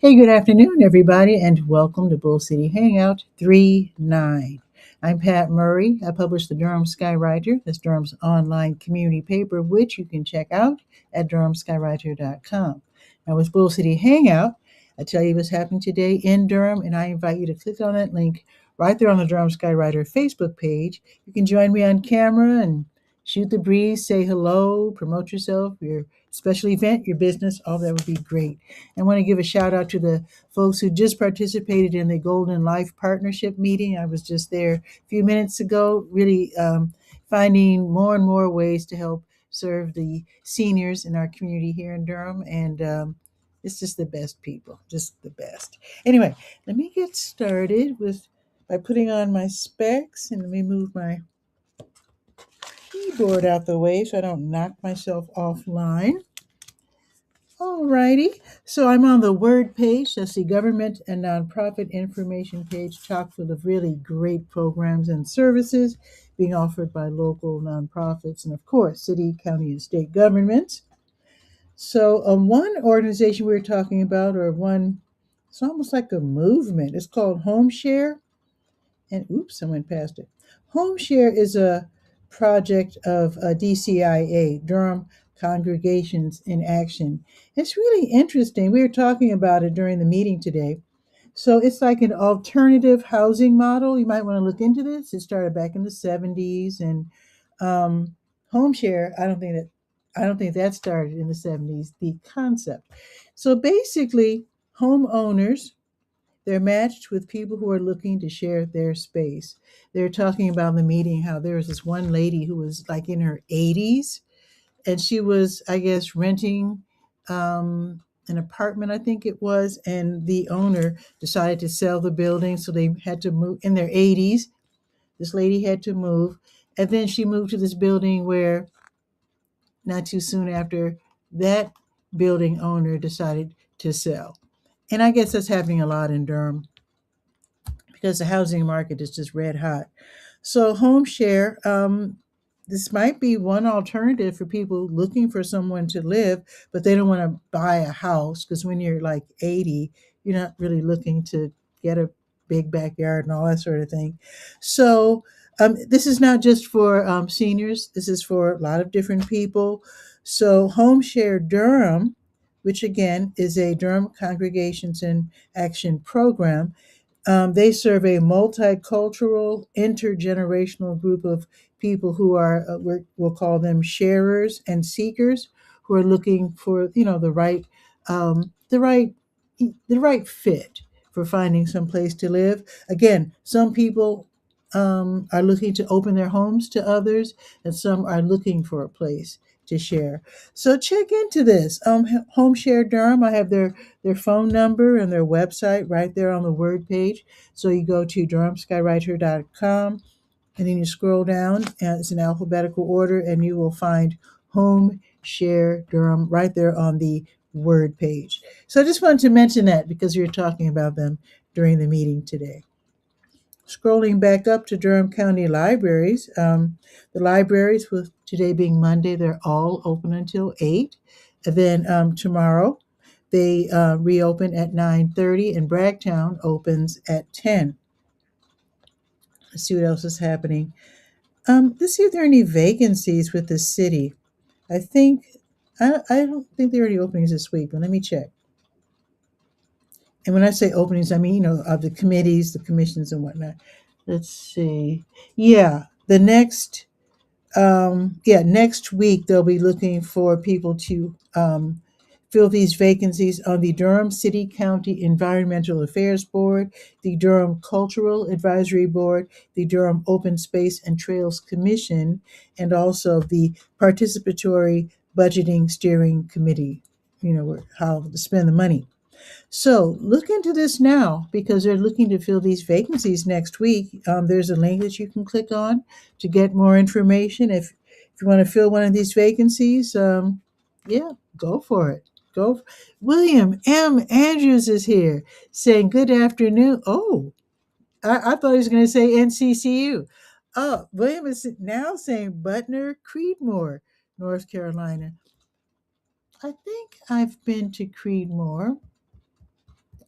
Hey, good afternoon, everybody, and welcome to Bull City Hangout 3-9. I'm Pat Murray. I publish the Durham Skywriter. That's Durham's online community paper, which you can check out at durhamskywriter.com. Now, with Bull City Hangout, I tell you what's happening today in Durham, and I invite you to click on that link right there on the Durham Skywriter Facebook page. You can join me on camera and shoot the breeze, say hello, promote yourself, your special event, your business. All that would be great. I want to give a shout out to the folks who just participated in the Golden Life Partnership meeting. I was just there a few minutes ago, really finding more and more ways to help serve the seniors in our community here in Durham. And it's just the best people, just the best. Anyway, let me get started with by putting on my specs, and let me move my keyboard out the way so I don't knock myself offline. Alrighty, so I'm on the Word page. That's the government and nonprofit information page, chock full of really great programs and services being offered by local nonprofits and, of course, city, county, and state governments. So, one organization we were talking about, or one, it's almost like a movement. It's called Home Share, and oops, I went past it. Home Share is a project of DCIA, Durham Congregations in Action. It's really interesting. We were talking about it during the meeting today. So it's like an alternative housing model. You might want to look into this. It started back in the 70s, and Home Share. I don't think that started in the 70s. The concept. So basically, homeowners, they're matched with people who are looking to share their space. They're talking about in the meeting how there was this one lady who was like in her 80s, and she was, I guess, renting an apartment, I think it was, and the owner decided to sell the building, so they had to move in their 80s. This lady had to move, and then she moved to this building where not too soon after that building owner decided to sell. And I guess that's happening a lot in Durham because the housing market is just red hot. So, home share, this might be one alternative for people looking for someone to live, but they don't want to buy a house because when you're like 80, you're not really looking to get a big backyard and all that sort of thing. So, this is not just for seniors, this is for a lot of different people. So, Home Share Durham, which again is a Durham Congregations in Action program, they serve a multicultural, intergenerational group of people who are, we'll call them sharers and seekers, who are looking for, um, the right, the right fit for finding some place to live. Again, some people are looking to open their homes to others, and some are looking for a place to share. So check into this. Home Share Durham. I have their phone number and their website right there on the Word page. So you go to durhamskywriter.com, and then you scroll down, and it's in alphabetical order, and you will find Home Share Durham right there on the Word page. So I just wanted to mention that because we were talking about them during the meeting today. Scrolling back up to Durham County Libraries, the libraries, with today being Monday, they're all open until 8. And then tomorrow, they reopen at 9:30, and Bragtown opens at 10. Let's see what else is happening. Let's see if there are any vacancies with the city. I think, I don't think there are any openings this week, but let me check. And when I say openings, I mean, of the committees, the commissions, and whatnot. Let's see. Yeah, next week they'll be looking for people to fill these vacancies on the Durham City County Environmental Affairs Board, the Durham Cultural Advisory Board, the Durham Open Space and Trails Commission, and also the Participatory Budgeting Steering Committee, how to spend the money. So look into this now because they're looking to fill these vacancies next week. There's a link that you can click on to get more information. If you want to fill one of these vacancies, yeah, go for it. Go. William M. Andrews is here saying good afternoon. Oh, I thought he was going to say NCCU. Oh, William is now saying Butner Creedmoor, North Carolina. I think I've been to Creedmoor.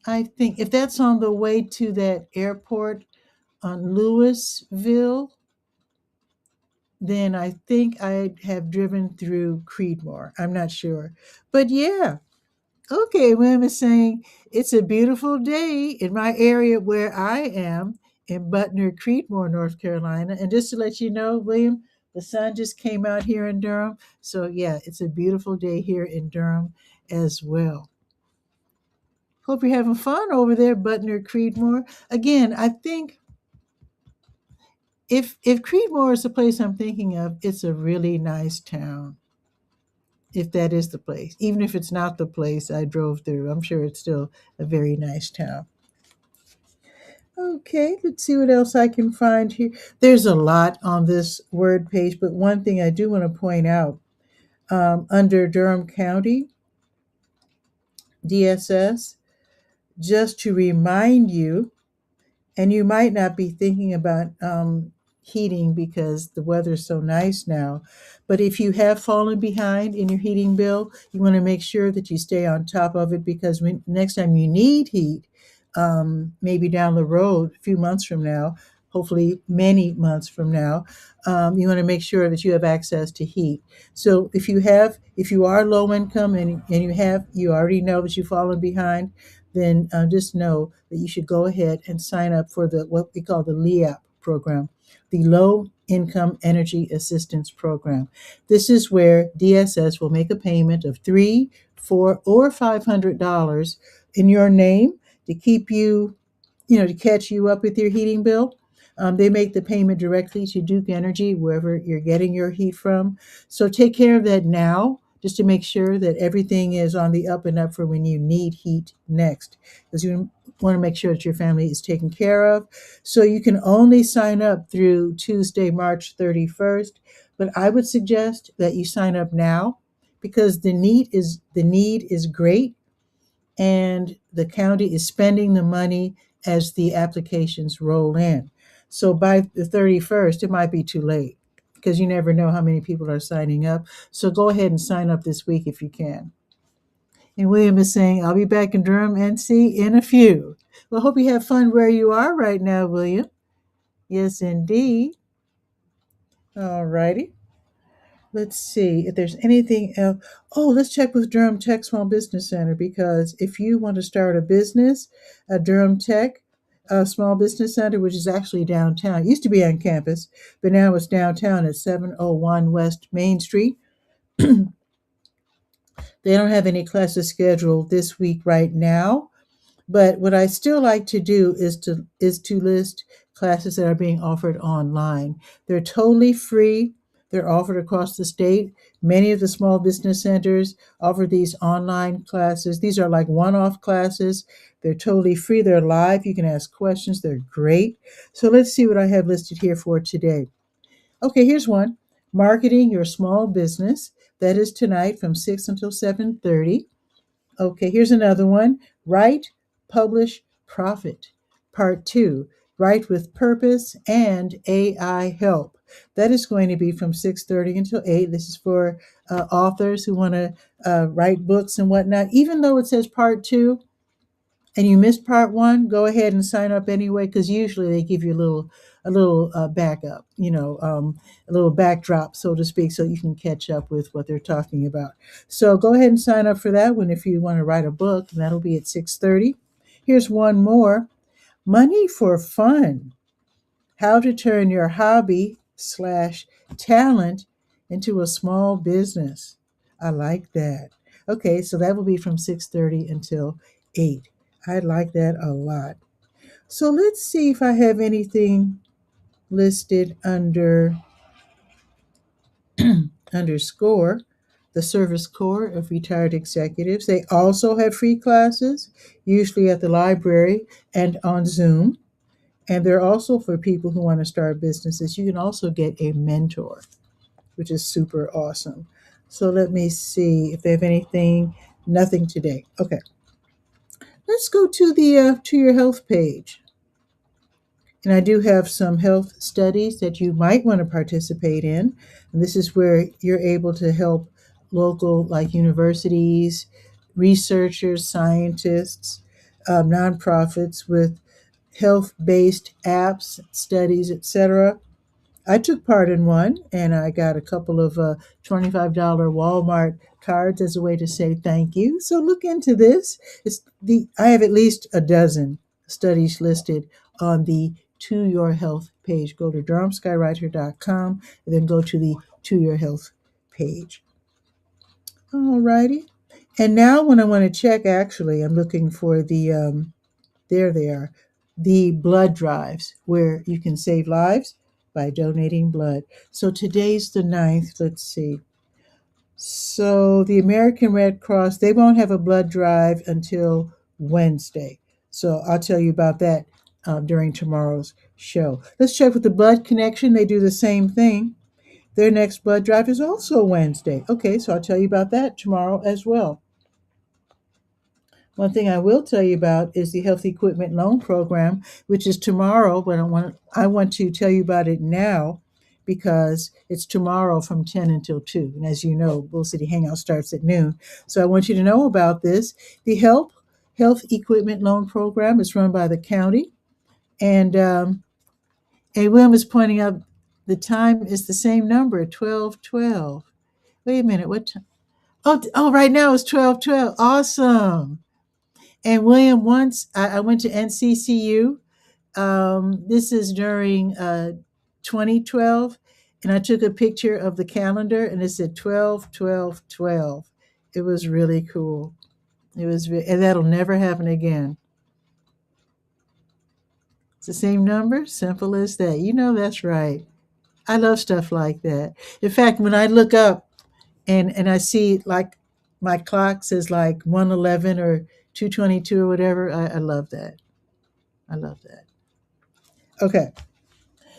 I think if that's on the way to that airport on Louisville, then I think I have driven through Creedmoor. I'm not sure. But yeah, okay, William is saying it's a beautiful day in my area where I am in Butner, Creedmoor, North Carolina. And just to let you know, William, the sun just came out here in Durham. So yeah, it's a beautiful day here in Durham as well. Hope you're having fun over there, Butner, Creedmoor. Again, I think if Creedmoor is the place I'm thinking of, it's a really nice town. If that is the place, even if it's not the place I drove through, I'm sure it's still a very nice town. Okay, let's see what else I can find here. There's a lot on this word page, but one thing I do want to point out under Durham County DSS, just to remind you, and you might not be thinking about heating because the weather's so nice now. But if you have fallen behind in your heating bill, you want to make sure that you stay on top of it because next time you need heat, maybe down the road, a few months from now, hopefully many months from now, you want to make sure that you have access to heat. So if you are low income and you already know that you've fallen behind, then just know that you should go ahead and sign up for the what we call the LEAP program, the Low Income Energy Assistance Program. This is where DSS will make a payment of $3, $4, or $500 in your name to keep you, to catch you up with your heating bill. They make the payment directly to Duke Energy, wherever you're getting your heat from. So take care of that now, just to make sure that everything is on the up and up for when you need heat next. Because you want to make sure that your family is taken care of. So you can only sign up through Tuesday, March 31st. But I would suggest that you sign up now because the need is great and the county is spending the money as the applications roll in. So by the 31st, it might be too late because you never know how many people are signing up. So go ahead and sign up this week if you can. And William is saying, I'll be back in Durham, NC in a few. Well, hope you have fun where you are right now, William. Yes, indeed. All righty. Let's see if there's anything else. Oh, let's check with Durham Tech Small Business Center because if you want to start a business, Durham Tech Small Business Center, which is actually downtown, it used to be on campus, but now it's downtown at 701 West Main Street. They don't have any classes scheduled this week right now, but what I still like to do is to list classes that are being offered online. They're totally free. They're offered across the state. Many of the small business centers offer these online classes. These are like one-off classes. They're totally free. They're live. You can ask questions. They're great. So let's see what I have listed here for today. Okay, here's one. Marketing your small business. That is tonight from 6 until 7:30. Okay, here's another one. Write, publish, profit. Part 2. Write with purpose and AI help. That is going to be from 6:30 until 8. This is for authors who want to write books and whatnot. Even though it says part 2 and you missed part 1, go ahead and sign up anyway because usually they give you a little backup, a little backdrop, so to speak, so you can catch up with what they're talking about. So go ahead and sign up for that one if you want to write a book, and that'll be at 6:30. Here's one more. Money for fun. How to turn your hobby/talent into a small business. I like that. Okay, so that will be from 6:30 until 8. I like that a lot. So let's see if I have anything listed under SCORE, the Service Corps of Retired Executives. They also have free classes, usually at the library and on Zoom. And they're also for people who want to start businesses. You can also get a mentor, which is super awesome. So let me see if they have anything. Nothing today. Okay. Let's go to your health page. And I do have some health studies that you might want to participate in. And this is where you're able to help local, like universities, researchers, scientists, nonprofits with health-based apps, studies, etc. I took part in one, and I got a couple of $25 Walmart cards as a way to say thank you. So look into this. I have at least a dozen studies listed on the To Your Health page. Go to durhamskywriter.com and then go to the To Your Health page. Alrighty. And now when I want to check, actually, I'm looking for there they are, the blood drives where you can save lives by donating blood. So today's the 9th. Let's see. So the American Red Cross, they won't have a blood drive until Wednesday. So I'll tell you about that during tomorrow's show. Let's check with the Blood Connection. They do the same thing. Their next blood drive is also Wednesday. Okay, so I'll tell you about that tomorrow as well. One thing I will tell you about is the Health Equipment Loan Program, which is tomorrow, but I want to tell you about it now because it's tomorrow from 10 until 2. And as you know, Bull City Hangout starts at noon. So I want you to know about this. The Health Equipment Loan Program is run by the county. And William is pointing out the time is the same number, 12:12. Wait a minute, what time? Oh, right now it's 12:12. Awesome. And William, once I went to NCCU. This is during 2012, and I took a picture of the calendar, and it said 12/12/12. It was really cool. And that'll never happen again. It's the same number, simple as that. You know that's right. I love stuff like that. In fact, when I look up and I see like my clock says like 111 or 222 or whatever, I love that. I love that. Okay.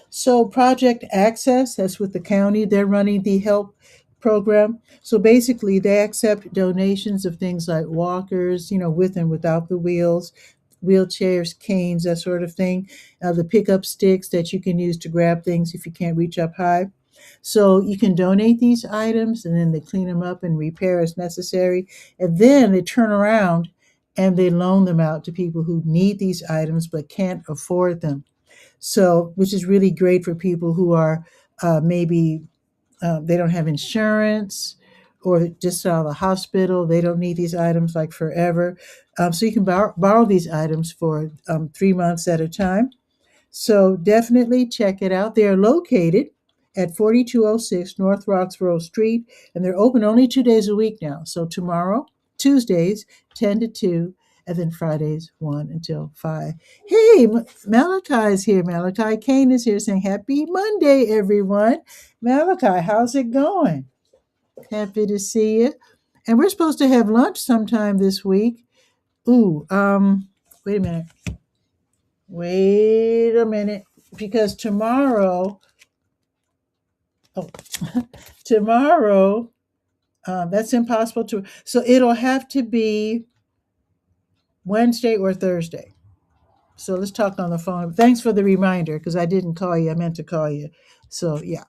So Project Access, that's with the county, they're running the help program. So basically they accept donations of things like walkers, with and without the wheels, wheelchairs, canes, that sort of thing, the pickup sticks that you can use to grab things if you can't reach up high. So you can donate these items and then they clean them up and repair as necessary. And then they turn around and they loan them out to people who need these items but can't afford them. So, which is really great for people who are maybe they don't have insurance or just out of the hospital. They don't need these items like forever. So you can borrow these items for 3 months at a time. So definitely check it out. They are located at 4206 North Roxborough Street, and they're open only 2 days a week now. So tomorrow, Tuesdays, 10 to 2, and then Fridays, 1 until 5. Hey, Malachi is here. Malachi Kane is here saying, Happy Monday, everyone. Malachi, how's it going? Happy to see you. And we're supposed to have lunch sometime this week. Ooh, wait a minute. Wait a minute, because tomorrow, tomorrow, that's impossible to. So it'll have to be Wednesday or Thursday. So let's talk on the phone. Thanks for the reminder, because I didn't call you. I meant to call you. So yeah,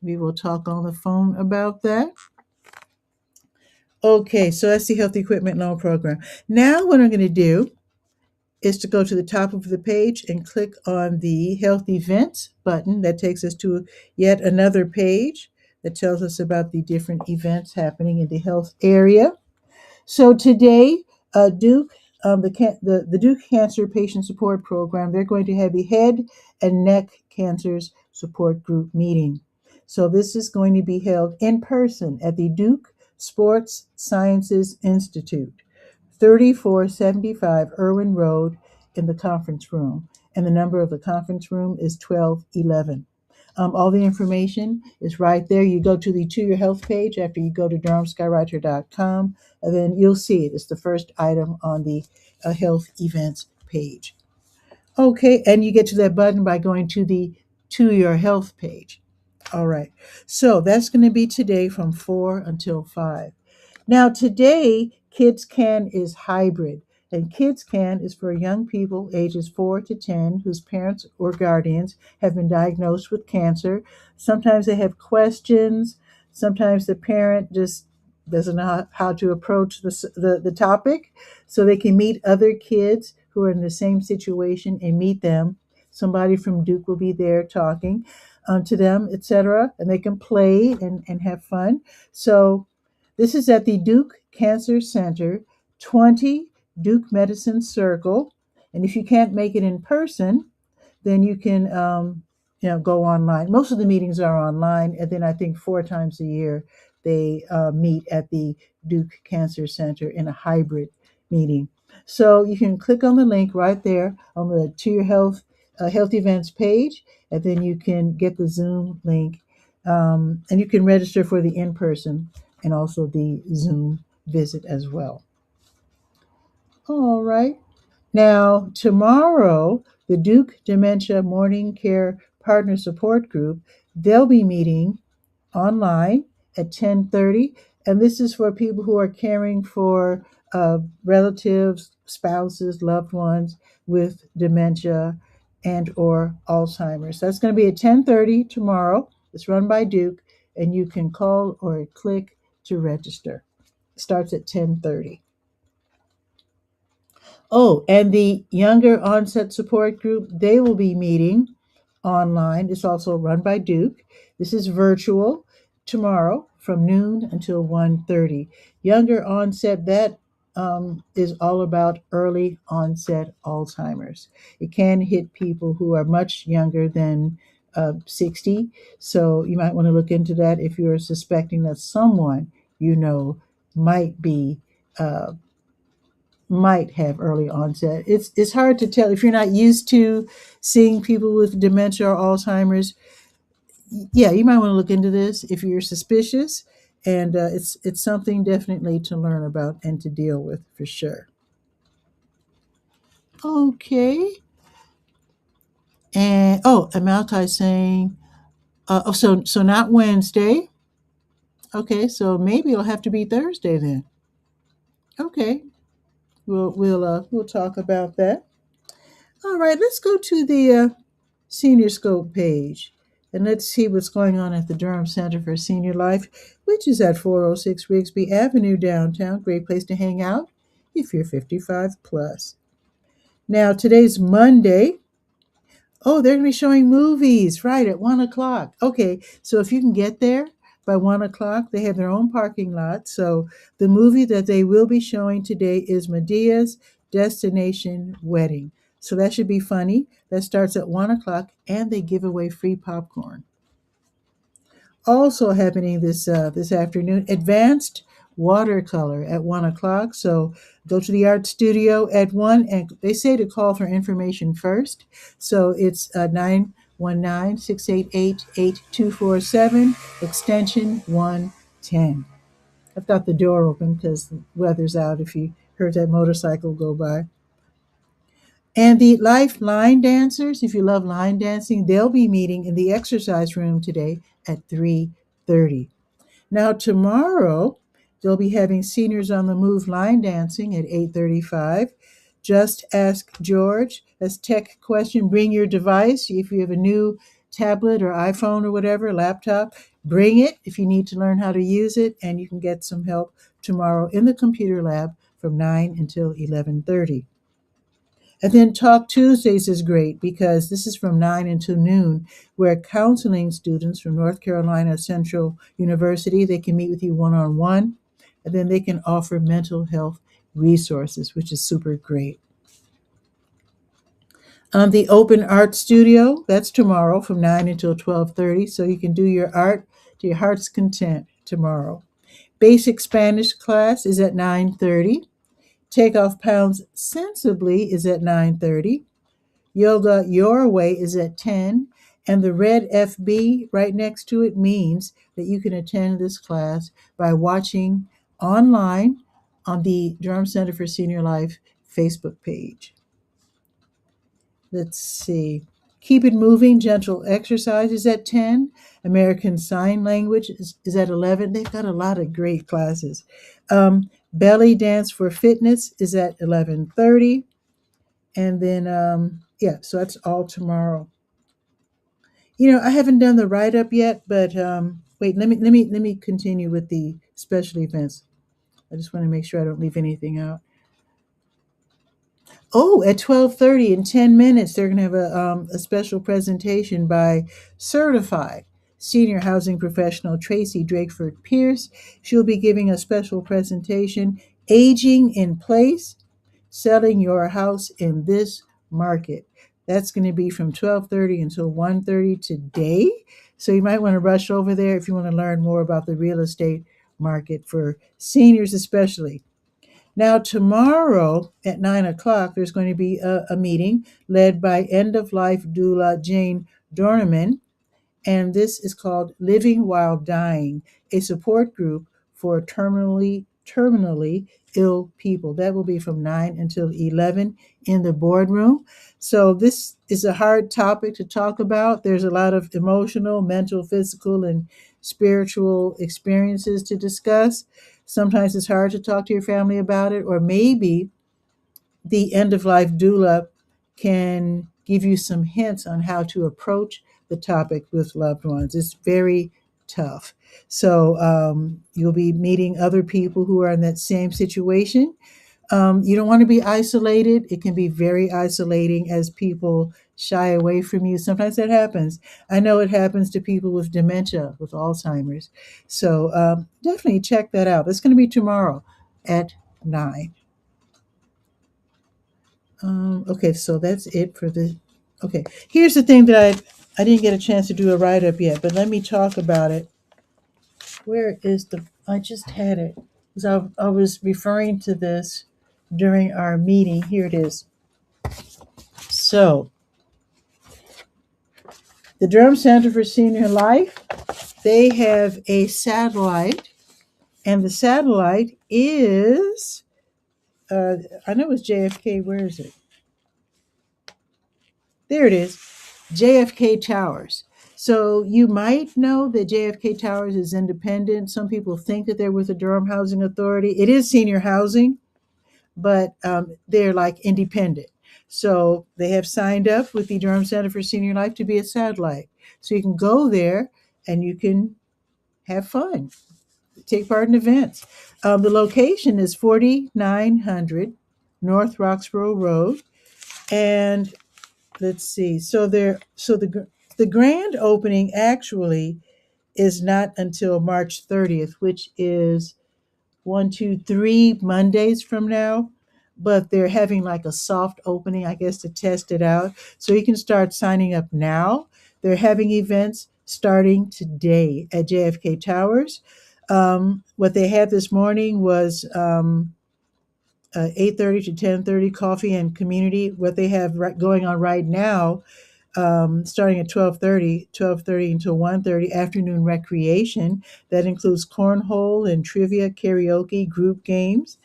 we will talk on the phone about that. Okay, so that's the Health Equipment Loan Program. Now what I'm going to do is to go to the top of the page and click on the Health Events button. That takes us to yet another page that tells us about the different events happening in the health area. So today, Duke, the Duke Cancer Patient Support Program, they're going to have a head and neck cancers support group meeting. So this is going to be held in person at the Duke Sports Sciences Institute, 3475 Irwin Road in the conference room. And the number of the conference room is 1211. All the information is right there. You go to the To Your Health page after you go to durhamskywriter.com, and then you'll see it. It's the first item on the health events page. Okay, and you get to that button by going to the To Your Health page. All right, so that's going to be today from 4 until 5. Now today, Kids Can is hybrid. And Kids Can is for young people ages 4 to 10 whose parents or guardians have been diagnosed with cancer. Sometimes they have questions. Sometimes the parent just doesn't know how to approach the topic, so they can meet other kids who are in the same situation and meet them. Somebody from Duke will be there talking to them, etc., and they can play and have fun. So this is at the Duke Cancer Center, 20 Duke Medicine Circle. And if you can't make it in person, then you can go online. Most of the meetings are online, and then I think 4 times a year they meet at the Duke Cancer Center in a hybrid meeting. So you can click on the link right there on the To Your Health Events page, and then you can get the Zoom link, and you can register for the in-person and also the Zoom visit as well. All right. Now, tomorrow, the Duke Dementia Morning Care Partner Support Group, they'll be meeting online at 10:30, and this is for people who are caring for relatives, spouses, loved ones with dementia and or Alzheimer's. That's going to be at 10:30 tomorrow. It's run by Duke, and you can call or click to register. It starts at 10:30. Oh, and the younger onset support group, they will be meeting online. It's also run by Duke. This is virtual tomorrow from noon until 1:30. Younger onset, that is all about early onset Alzheimer's. It can hit people who are much younger than 60. So you might want to look into that if you're suspecting that someone you know might be uh, might have early onset. It's hard to tell if you're not used to seeing people with dementia or Alzheimer's. Yeah, you might want to look into this if you're suspicious, and it's something definitely to learn about and to deal with for sure. Okay, and and Malachi's saying, so not Wednesday. Okay, so maybe it'll have to be Thursday then. Okay, we'll talk about that. All right, let's go to the Senior Scope page. And let's see what's going on at the Durham Center for Senior Life, which is at 406 Rigsby Avenue downtown. Great place to hang out if you're 55 plus. Now, today's Monday. Oh, they're going to be showing movies, right, at 1 o'clock. Okay, so if you can get there by 1 o'clock, they have their own parking lot. So the movie that they will be showing today is Medea's Destination Wedding. So that should be funny. That starts at 1 o'clock, and they give away free popcorn. Also happening this afternoon, advanced watercolor at 1 o'clock. So go to the art studio at 1, and they say to call for information first. So it's 919-688-8247, extension 110. I've got the door open because the weather's out if you heard that motorcycle go by. And the Life Line Dancers, if you love line dancing, they'll be meeting in the exercise room today at 3:30. Now tomorrow, they'll be having Seniors on the Move line dancing at 8:35. Just Ask George. That's tech question. Bring your device. If you have a new tablet or iPhone or whatever, laptop, bring it if you need to learn how to use it, and you can get some help tomorrow in the computer lab from 9 until 11:30. And then Talk Tuesdays is great because this is from 9 until noon, where counseling students from North Carolina Central University, they can meet with you one-on-one, and then they can offer mental health resources, which is super great. The Open Art Studio, that's tomorrow from 9 until 12:30, so you can do your art to your heart's content tomorrow. Basic Spanish class is at 9:30. Take Off Pounds Sensibly is at 9:30. Yoga Your Way is at 10. And the red FB right next to it means that you can attend this class by watching online on the Durham Center for Senior Life Facebook page. Let's see. Keep It Moving, Gentle Exercise is at 10. American Sign Language is at 11. They've got a lot of great classes. Belly Dance for Fitness is at 11:30. And then, so that's all tomorrow. I haven't done the write-up yet, but wait, let me continue with the special events. I just want to make sure I don't leave anything out. Oh, at 12:30 in 10 minutes, they're going to have a special presentation by certified senior housing professional Tracy Drakeford Pierce. She'll be giving a special presentation, Aging in Place, Selling Your House in This Market. That's going to be from 12:30 until 1:30 today. So you might want to rush over there if you want to learn more about the real estate market for seniors especially. Now, tomorrow at 9 o'clock, there's going to be a meeting led by end of life doula Jane Dorneman, and this is called Living While Dying, a support group for terminally ill people. That will be from 9 until 11 in the boardroom. So this is a hard topic to talk about. There's a lot of emotional, mental, physical, and spiritual experiences to discuss. Sometimes it's hard to talk to your family about it, or maybe the end of life doula can give you some hints on how to approach the topic with loved ones. It's very tough. So you'll be meeting other people who are in that same situation. You don't want to be isolated. It can be very isolating as people shy away from you. Sometimes that happens. I know it happens to people with dementia, with Alzheimer's. So definitely check that out. That's going to be tomorrow at 9. Okay, so that's it for the. Okay, here's the thing that I didn't get a chance to do a write up yet, but let me talk about it. Where is the? I just had it because I was referring to this during our meeting. Here it is. So the Durham Center for Senior Life, they have a satellite, and the satellite is. I know it's JFK. Where is it? There it is. JFK Towers. So you might know that JFK Towers is independent. Some people think that they're with the Durham Housing Authority. It is senior housing, but they're like independent. So they have signed up with the Durham Center for Senior Life to be a satellite. So you can go there and you can have fun, take part in events. The location is 4900 North Roxborough Road, and let's see. So the grand opening actually is not until March 30th, which is 3 Mondays from now. But they're having like a soft opening, I guess, to test it out. So you can start signing up now. They're having events starting today at JFK Towers. What they had this morning was 8:30 to 10:30 coffee and community. What they have going on right now, starting at 12:30 until 1:30, afternoon recreation. That includes cornhole and trivia, karaoke, group games.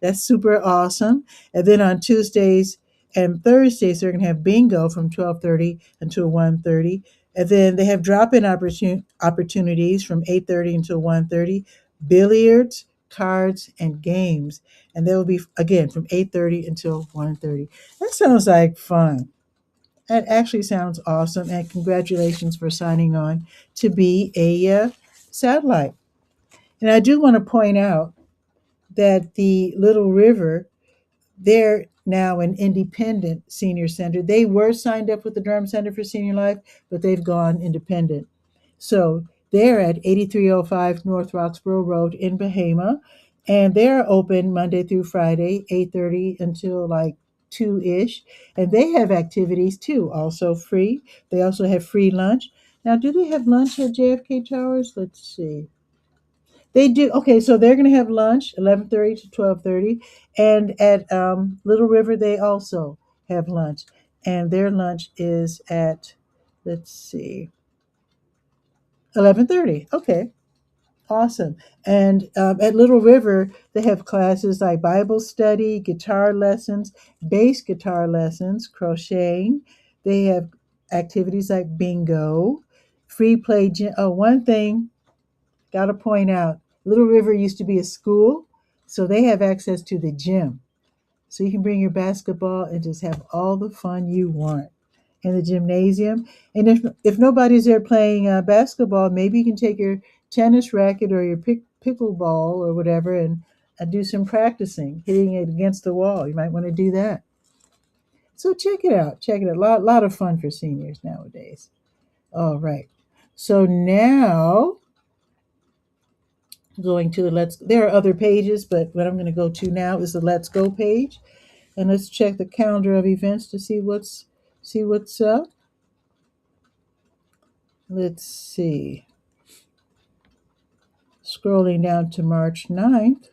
That's super awesome. And then on Tuesdays and Thursdays, they're going to have bingo from 12:30 until 1:30. And then they have drop-in opportunities from 8:30 until 1:30, billiards, cards, and games. And they will be, again, from 8:30 until 1:30. That sounds like fun. That actually sounds awesome, and congratulations for signing on to be a satellite. And I do want to point out that the Little River, they're now an independent senior center. They were signed up with the Durham Center for Senior Life, but they've gone independent. So they're at 8305 North Roxborough Road in Bahama, and they're open Monday through Friday, 8:30 until like 2-ish. And they have activities too, also free. They also have free lunch. Now, do they have lunch at JFK Towers? Let's see. They do. Okay, so they're going to have lunch 11:30 to 12:30, and at Little River they also have lunch, and their lunch is at, let's see, 11:30. Okay, awesome. And at Little River they have classes like Bible study, guitar lessons, bass guitar lessons, crocheting. They have activities like bingo, free play gym. Oh, one thing got to point out, Little River used to be a school, so they have access to the gym. So you can bring your basketball and just have all the fun you want in the gymnasium. And if nobody's there playing basketball, maybe you can take your tennis racket or your pickleball or whatever and do some practicing, hitting it against the wall. You might want to do that. So check it out. Check it out. Lot of fun for seniors nowadays. All right. So now going to the there are other pages, but what I'm going to go to now is the Let's Go page. And let's check the calendar of events to see what's up. Let's see. Scrolling down to March 9th.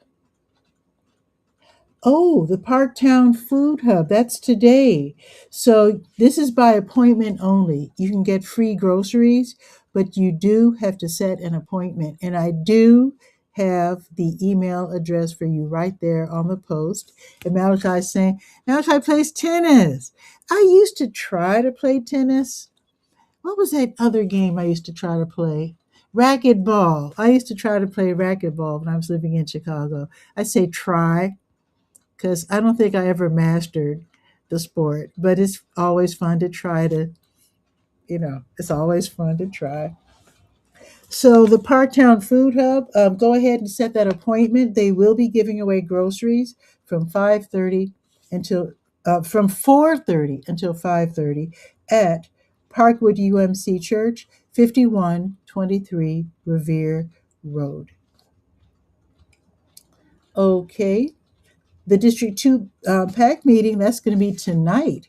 Oh, the Parktown Food Hub. That's today. So this is by appointment only. You can get free groceries, but you do have to set an appointment. And I do have the email address for you right there on the post. And Malachi's saying, Malachi plays tennis. I used to try to play tennis. What was that other game I used to try to play? Racquetball. I used to try to play racquetball when I was living in Chicago. I say try because I don't think I ever mastered the sport, but it's always fun to try to, it's always fun to try. So the Parktown Food Hub, go ahead and set that appointment. They will be giving away groceries from 5:30 until from 4:30 until 5:30 at Parkwood UMC Church, 5123 Revere Road. Okay, the District 2 PAC meeting, that's going to be tonight.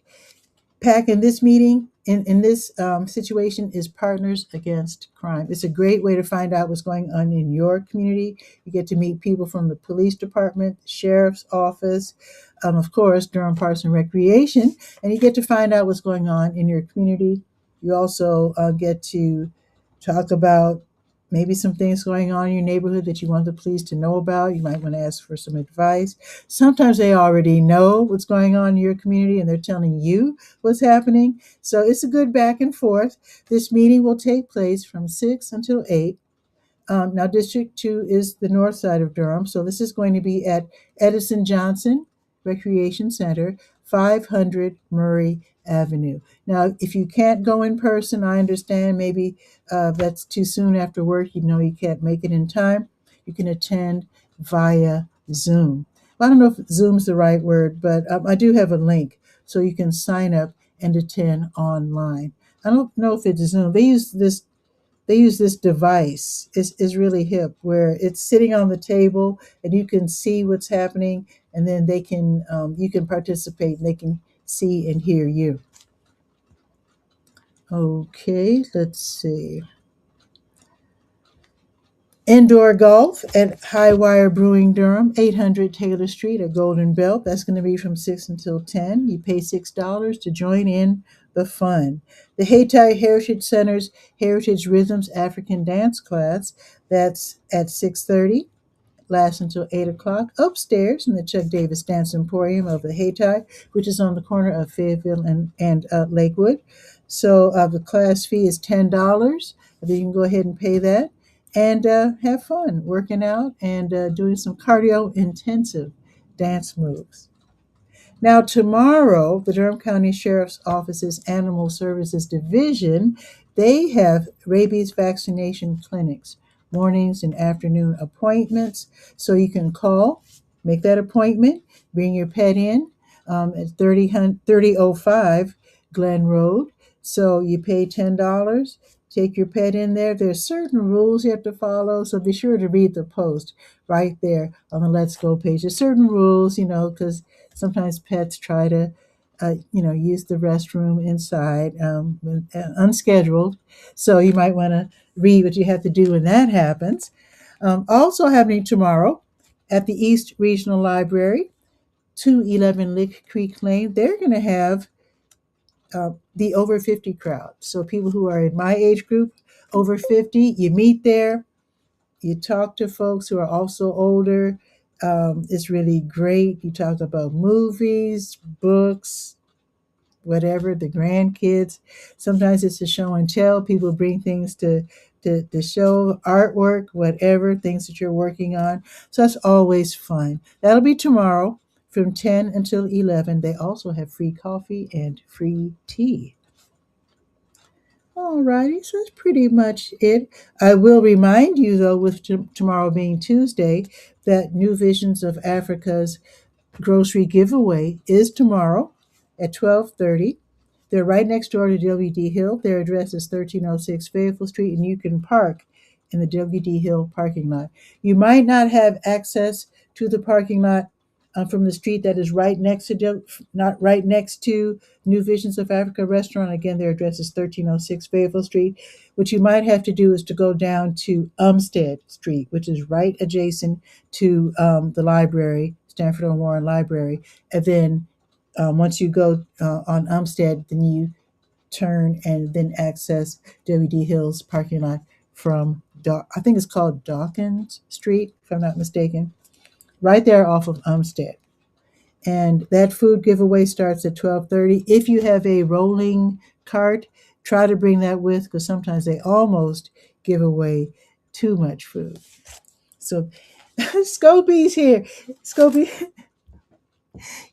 PAC in this meeting, in this situation, is Partners Against Crime. It's a great way to find out what's going on in your community. You get to meet people from the police department, the sheriff's office, of course, Durham Parks and Recreation, and you get to find out what's going on in your community. You also get to talk about maybe some things going on in your neighborhood that you want the police to know about. You might want to ask for some advice. Sometimes they already know what's going on in your community and they're telling you what's happening. So it's a good back and forth. This meeting will take place from 6 until 8. Now, District 2 is the north side of Durham. So this is going to be at Edison Johnson Recreation Center, 500 Murray Avenue. Now, if you can't go in person, I understand maybe that's too soon after work. You can't make it in time. You can attend via Zoom. Well, I don't know if Zoom's the right word, but I do have a link so you can sign up and attend online. I don't know if it's Zoom. They use this device. Is really hip, where it's sitting on the table and you can see what's happening, and then you can participate and they can see and hear you. Okay, let's see. Indoor golf at Highwire Brewing Durham, 800 Taylor Street at Golden Belt. That's going to be from 6 until 10. You pay $6 to join in the fun. The Hayti Heritage Center's Heritage Rhythms African Dance class, that's at 6:30. Lasts until 8 o'clock upstairs in the Chuck Davis Dance Emporium of the Hayti, which is on the corner of Fayetteville and Lakewood. So the class fee is $10. You can go ahead and pay that and have fun working out and doing some cardio intensive dance moves. Now, tomorrow, the Durham County Sheriff's Office's Animal Services Division, they have rabies vaccination clinics, mornings and afternoon appointments. So you can call, make that appointment, bring your pet in at 3005 Glen Road. So you pay $10, take your pet in there. There's certain rules you have to follow, so be sure to read the post right there on the Let's Go page. There's certain rules, because sometimes pets try to, use the restroom inside unscheduled. So you might want to read what you have to do when that happens. Also happening tomorrow at the East Regional Library, 211 Lick Creek Lane, they're going to have the over 50 crowd. So people who are in my age group, over 50, you meet there, you talk to folks who are also older. It's really great. You talk about movies, books, whatever, the grandkids. Sometimes it's a show and tell. People bring things to show, artwork, whatever, things that you're working on. So that's always fun. That'll be tomorrow from 10 until 11. They also have free coffee and free tea. All righty, so that's pretty much it. I will remind you, though, with tomorrow being Tuesday, that New Visions of Africa's grocery giveaway is tomorrow at 12:30. They're right next door to WD Hill. Their address is 1306 Fayetteville Street, and you can park in the WD Hill parking lot. You might not have access to the parking lot from the street that is right next to not right next to New Visions of Africa restaurant. Again, their address is 1306 Fayetteville Street. What you might have to do is to go down to Umstead Street, which is right adjacent to the library, Stanford and Warren Library. And then once you go on Umstead, then you turn and then access WD Hill's parking lot from, I think it's called Dawkins Street, if I'm not mistaken, right there off of Umstead. And that food giveaway starts at 12:30. If you have a rolling cart, try to bring that with, because sometimes they almost give away too much food. So Scopy's here. Scopy,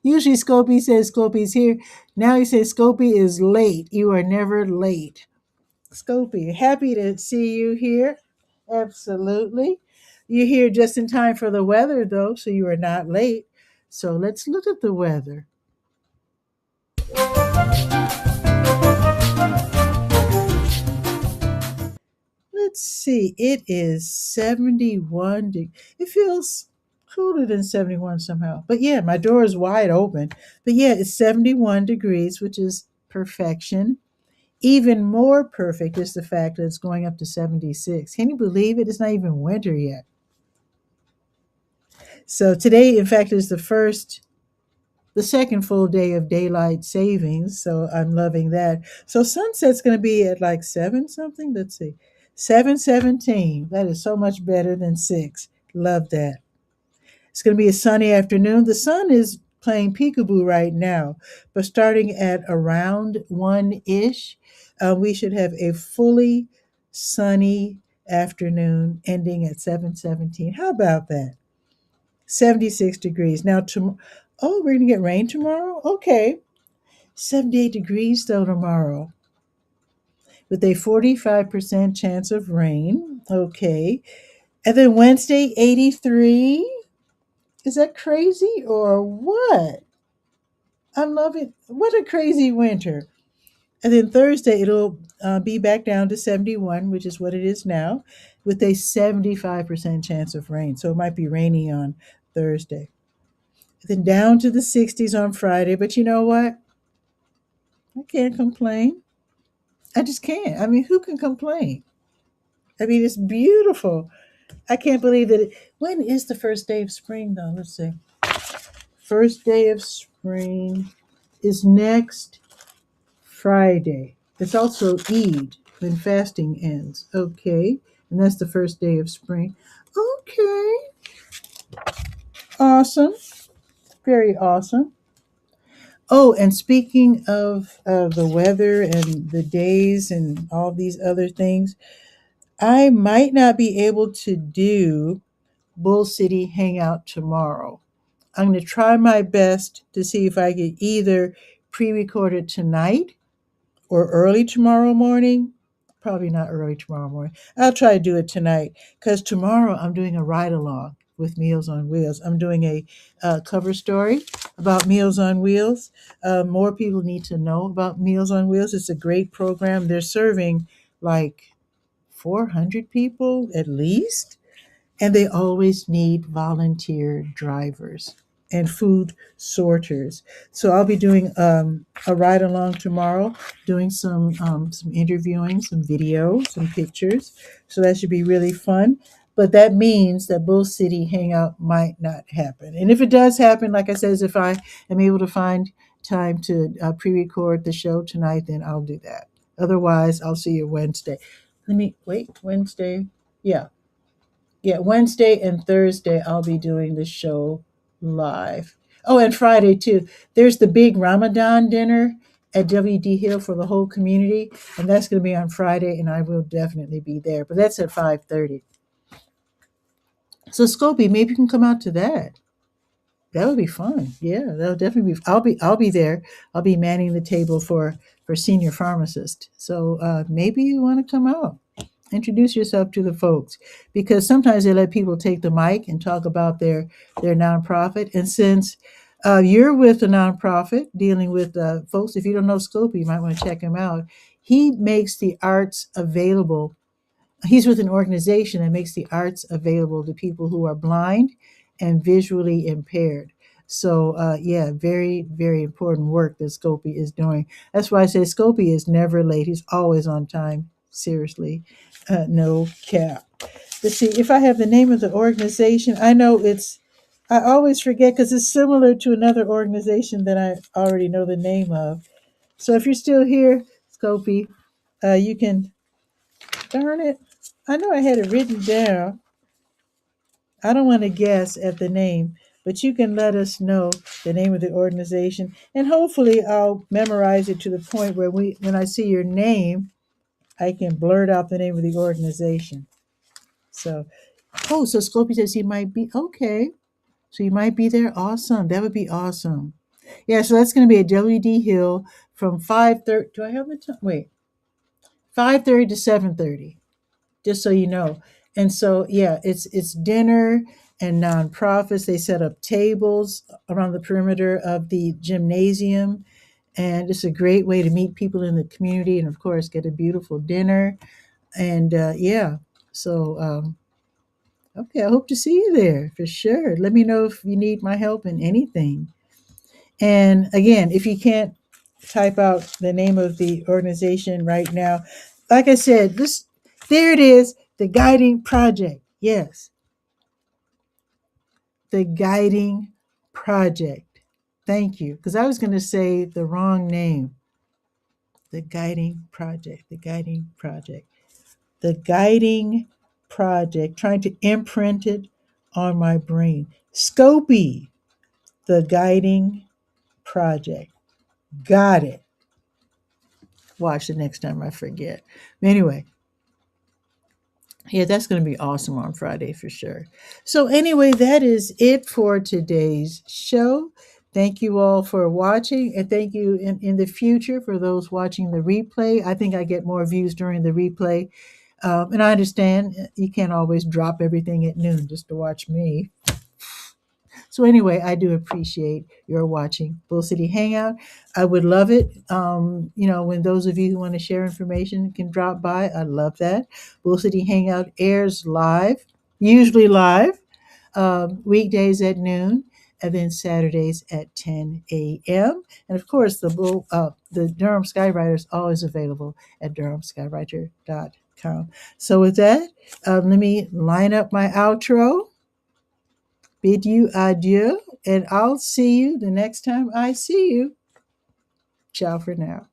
usually Scopy says Scopy's here. Now he says Scopy is late. You are never late. Scopy, happy to see you here. Absolutely. You're here just in time for the weather, though, so you are not late. So let's look at the weather. Let's see. It is 71. It feels cooler than 71 somehow. But yeah, my door is wide open. But yeah, it's 71 degrees, which is perfection. Even more perfect is the fact that it's going up to 76. Can you believe it? It's not even winter yet. So today, in fact, is the second full day of daylight savings. So I'm loving that. So sunset's going to be at like 7 something. Let's see. 7:17. That is so much better than 6. Love that. It's going to be a sunny afternoon. The sun is playing peekaboo right now, but starting at around 1 ish, we should have a fully sunny afternoon ending at 7:17. How about that? 76 degrees. Now, oh, we're going to get rain tomorrow? Okay. 78 degrees though tomorrow with a 45% chance of rain. Okay. And then Wednesday, 83. Is that crazy or what? I love it. What a crazy winter. And then Thursday, it'll be back down to 71, which is what it is now, with a 75% chance of rain. So it might be rainy on Thursday. Then down to the 60s on Friday. But you know what? I can't complain. I just can't. I mean, who can complain? I mean, it's beautiful. I can't believe that when is the first day of spring, though? Let's see. First day of spring is next Friday. It's also Eid, when fasting ends. Okay. And that's the first day of spring. Okay. Awesome. Very awesome. Oh, and speaking of the weather and the days and all these other things, I might not be able to do Bull City Hangout tomorrow. I'm going to try my best to see if I can either pre record it tonight or early tomorrow morning. Probably not early tomorrow morning. I'll try to do it tonight because tomorrow I'm doing a ride along with Meals on Wheels. I'm doing a cover story about Meals on Wheels. More people need to know about Meals on Wheels. It's a great program. They're serving like 400 people at least, and they always need volunteer drivers and food sorters. So I'll be doing a ride along tomorrow, doing some interviewing, some video, some pictures. So that should be really fun. But that means that Bull City Hangout might not happen. And if it does happen, like I said, if I am able to find time to pre-record the show tonight, then I'll do that. Otherwise, I'll see you Wednesday. Let me wait. Wednesday, yeah, Wednesday and Thursday, I'll be doing the show live. Oh, and Friday too. There's the big Ramadan dinner at WD Hill for the whole community, and that's going to be on Friday, and I will definitely be there. But that's at 5:30. So Scopy, maybe you can come out to that. That would be fun. Yeah, that'll definitely be. I'll be there. I'll be manning the table for senior pharmacist. So maybe you want to come out, introduce yourself to the folks, because sometimes they let people take the mic and talk about their nonprofit. And since you're with a nonprofit dealing with folks, if you don't know Scopy, you might want to check him out. He makes the arts available. He's with an organization that makes the arts available to people who are blind and visually impaired. So, yeah, very, very important work that Scopy is doing. That's why I say Scopy is never late. He's always on time. Seriously, no cap. Let's see if I have the name of the organization. I know it's, I always forget because it's similar to another organization that I already know the name of. So if you're still here, Scopy, you can, darn it, I know I had it written down. I don't want to guess at the name, but you can let us know the name of the organization, and hopefully I'll memorize it to the point where when I see your name, I can blurt out the name of the organization. So, oh, so Scopy says he might be okay. So you might be there. Awesome. That would be awesome. Yeah. So that's going to be at WD Hill from 5:30. Do I have the time? Wait, 5:30 to 7:30. Just so you know. And so yeah, it's dinner and nonprofits. They set up tables around the perimeter of the gymnasium, and it's a great way to meet people in the community, and of course get a beautiful dinner. And yeah, so okay, I hope to see you there for sure. Let me know if you need my help in anything. And again, if you can't type out the name of the organization right now, like I said, this, there it is, the guiding project. Yes, the guiding project. Thank you, because I was going to say the wrong name. The guiding project. The guiding project. The guiding project. Trying to imprint it on my brain. Scopy. The guiding project. Got it. Watch the next time I forget. Anyway, yeah, that's going to be awesome on Friday for sure. So, anyway, that is it for today's show. Thank you all for watching, and thank you in the future for those watching the replay. I think I get more views during the replay. And I understand you can't always drop everything at noon just to watch me. So anyway, I do appreciate your watching Bull City Hangout. I would love it. When those of you who want to share information can drop by, I love that. Bull City Hangout airs live, usually live, weekdays at noon, and then Saturdays at 10 a.m. And of course, the Durham Skywriter is always available at durhamskywriter.com. So with that, let me line up my outro, bid you adieu, and I'll see you the next time I see you. Ciao for now.